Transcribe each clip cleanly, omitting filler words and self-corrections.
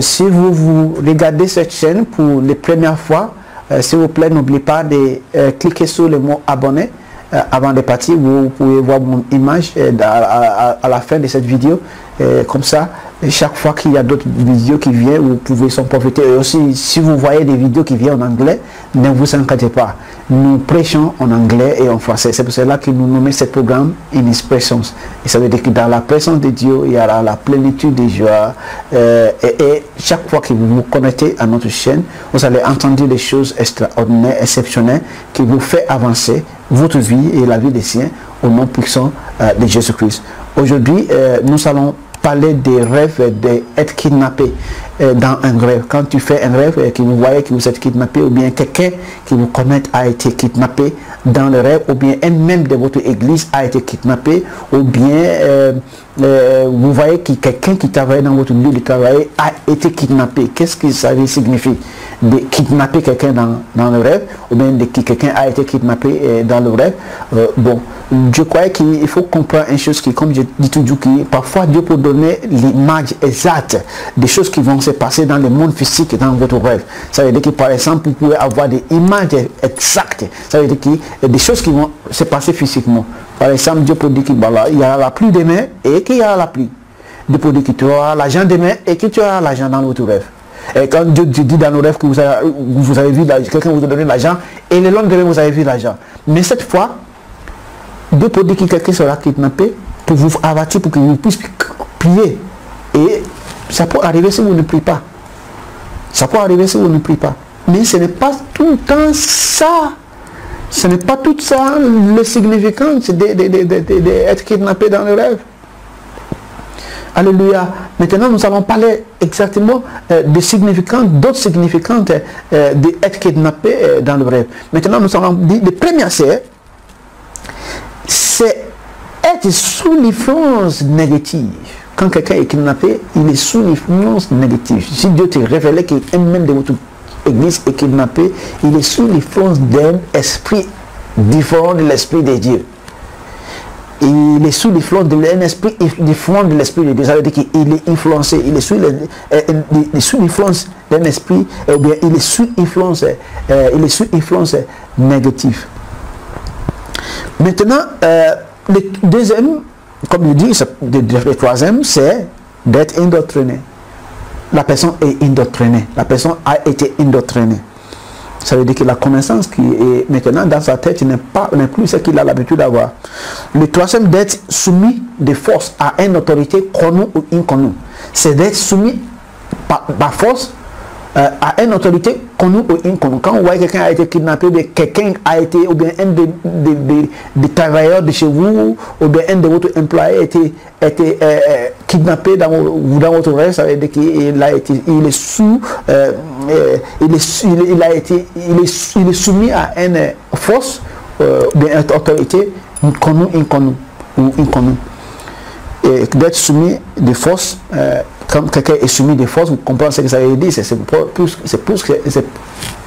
si vous regardez cette chaîne pour les premières fois, s'il vous plaît, n'oubliez pas de cliquer sur le mot abonner avant de partir. Vous pouvez voir mon image à la fin de cette vidéo. Comme ça, chaque fois qu'il y a d'autres vidéos qui viennent, vous pouvez s'en profiter. Et aussi, si vous voyez des vidéos qui viennent en anglais, ne vous inquiétez pas. Nous prêchons en anglais et en français. C'est pour cela que nous nommons ce programme In His Presence. Et ça veut dire que dans la présence de Dieu, il y aura la plénitude de joie. Et chaque fois que vous vous connectez à notre chaîne, vous allez entendre des choses extraordinaires, exceptionnelles, qui vous font avancer votre vie et la vie des siens au nom puissant de Jésus-Christ. Aujourd'hui, nous allons parler des rêves d'être kidnappé dans un rêve. Quand tu fais un rêve et que vous voyez que vous êtes kidnappé, ou bien quelqu'un qui vous connaît a été kidnappé dans le rêve, ou bien un membre de votre église a été kidnappé, ou bien vous voyez que quelqu'un qui travaille dans votre lieu de travail a été kidnappé. Qu'est-ce que ça signifie de kidnapper quelqu'un dans le rêve, ou bien que quelqu'un a été kidnappé dans le rêve? Bon, je crois qu'il faut comprendre une chose qui, comme je dis toujours, que parfois Dieu peut donner l'image exacte des choses qui vont se passer dans le monde physique, dans votre rêve. Ça veut dire que par exemple, vous pouvez avoir des images exactes. Ça veut dire qu'il y a des choses qui vont se passer physiquement. Par exemple, Dieu peut dire qu'il y aura la pluie demain et qu'il y aura la pluie. Dieu peut dire que tu auras l'argent demain et que tu auras l'argent dans votre rêve. Et quand Dieu dit dans nos rêves que vous avez vu quelqu'un vous a donné l'argent, et le lendemain vous avez vu l'argent. Mais cette fois, Dieu peut dire que quelqu'un sera kidnappé pour vous abattre, pour que vous puissiez prier. Et ça peut arriver si vous ne priez pas. Ça peut arriver si vous ne priez pas. Mais ce n'est pas tout le temps ça. Ce n'est pas tout ça le significance d'être kidnappé dans le rêve. Alléluia. Maintenant, nous allons parler exactement des significances, d'autres significances d'être kidnappé dans le rêve. Maintenant, nous allons dire, le premier c'est être sous l'influence négative. Quand quelqu'un est kidnappé, il est sous l'influence négative. Si Dieu te révélait qu'un membre de votre église est kidnappé, il est sous l'influence d'un esprit différent de l'esprit de Dieu. Il est sous l'influence d'un esprit différent de l'esprit de Dieu. Ça veut dire qu'il est influencé, il est sous l'influence d'un esprit, ou bien il est sous influence négative. Maintenant, le deuxième, comme je dis, le troisième, c'est d'être indoctriné. La personne est indoctrinée. La personne a été indoctrinée. Ça veut dire que la connaissance qui est maintenant dans sa tête n'est plus ce qu'il a l'habitude d'avoir. Le troisième, d'être soumis de force à une autorité connue ou inconnue. C'est d'être soumis par force à une autorité connue ou inconnue. Quand vous voyez quelqu'un a été kidnappé, quelqu'un a été, ou bien un des travailleurs de chez vous, ou bien un de votre employé a été kidnappé dans votre rêve, ça veut dire qu'il est soumis à une force, ou bien une autorité connue ou inconnue. Et d'être soumis de force, quand quelqu'un est soumis de force, vous comprenez ce que ça veut dire, c'est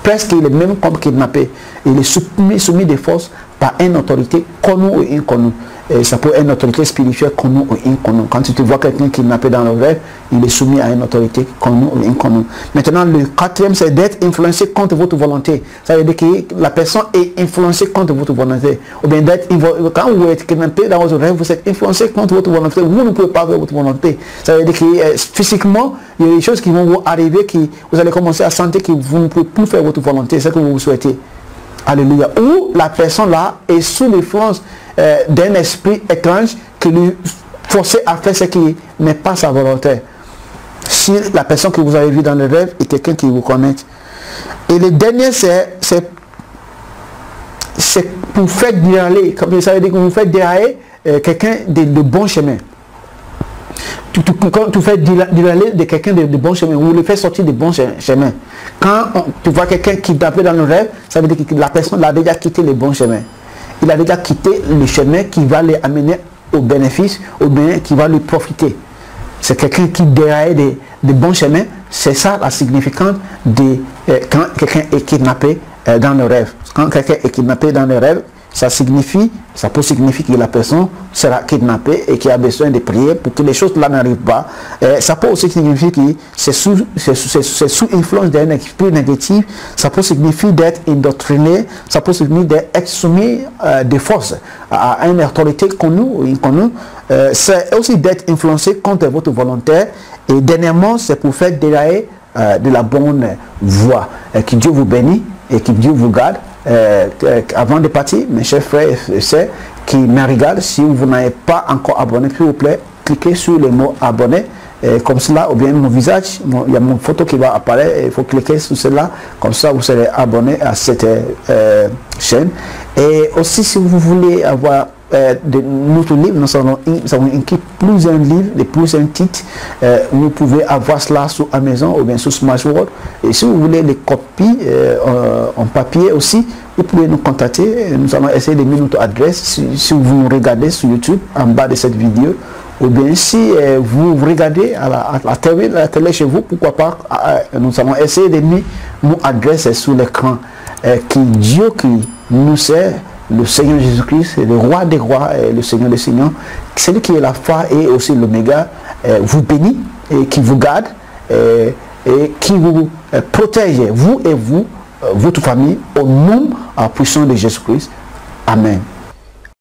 presque le même comme kidnappé. Il est soumis de force par une autorité connue ou inconnue. Et ça peut être une autorité spirituelle connue ou inconnue. Quand tu vois quelqu'un kidnappé dans le rêve, il est soumis à une autorité connue ou inconnue. Maintenant, le quatrième, c'est d'être influencé contre votre volonté. Ça veut dire que la personne est influencée contre votre volonté. Ou bien quand vous êtes kidnappé dans votre rêve, vous êtes influencé contre votre volonté. Vous ne pouvez pas faire votre volonté. Ça veut dire que physiquement, il y a des choses qui vont vous arriver, que vous allez commencer à sentir que vous ne pouvez plus faire votre volonté, c'est ce que vous souhaitez. Alléluia. Ou la personne là est sous l'influence d'un esprit étrange qui lui force à faire ce qui n'est pas sa volonté. Si la personne que vous avez vue dans le rêve est quelqu'un qui vous connaît. Et le dernier, c'est pour faire dérailler, comme ça veut dire que vous faites dérailler quelqu'un de bon chemin. Quand tu fais dérailler de quelqu'un de bon chemin, vous le faites sortir de bon chemin. Quand tu vois quelqu'un qui t'appelle dans le rêve, ça veut dire que la personne a déjà quitté le bon chemin. Il a déjà quitté le chemin qui va les amener au bénéfice, ou bien qui va lui profiter. C'est quelqu'un qui déraille de bons chemins. C'est ça la significance de quand quelqu'un est kidnappé dans le rêve. Quand quelqu'un est kidnappé dans le rêve, ça peut signifier que la personne sera kidnappée et qu'il a besoin de prier pour que les choses là n'arrivent pas. Ça peut aussi signifier que c'est sous influence d'un esprit négatif, ça peut signifier d'être indoctriné, ça peut signifier d'être soumis de force à une autorité connue. C'est aussi d'être influencé contre votre volonté, et dernièrement, c'est pour faire dérailler de la bonne voie. Que Dieu vous bénisse et que Dieu vous garde. Avant de partir, mes chers frères et sœurs qui me regardent, si vous n'avez pas encore abonné, s'il vous plaît, cliquez sur le mot abonner, comme cela, ou bien mon visage, il y a mon photo qui va apparaître, il faut cliquer sur cela, comme ça vous serez abonné à cette chaîne. Et aussi, si vous voulez avoir de notre livre, nous avons écrit plusieurs livres, plusieurs titres. Vous pouvez avoir cela sur Amazon ou bien sur Smashworld. Et si vous voulez les copies en papier aussi, vous pouvez nous contacter. Nous allons essayer de mettre notre adresse si vous nous regardez sur YouTube en bas de cette vidéo. Ou bien si vous regardez à la télé chez vous, pourquoi pas, nous allons essayer de mettre notre adresse sur l'écran. Que Dieu qui nous sert, le Seigneur Jésus-Christ, le roi des rois et le Seigneur des seigneurs, celui qui est la foi et aussi l'oméga, vous bénit et qui vous garde et qui vous protège, vous et votre famille, au nom puissant de Jésus-Christ. Amen.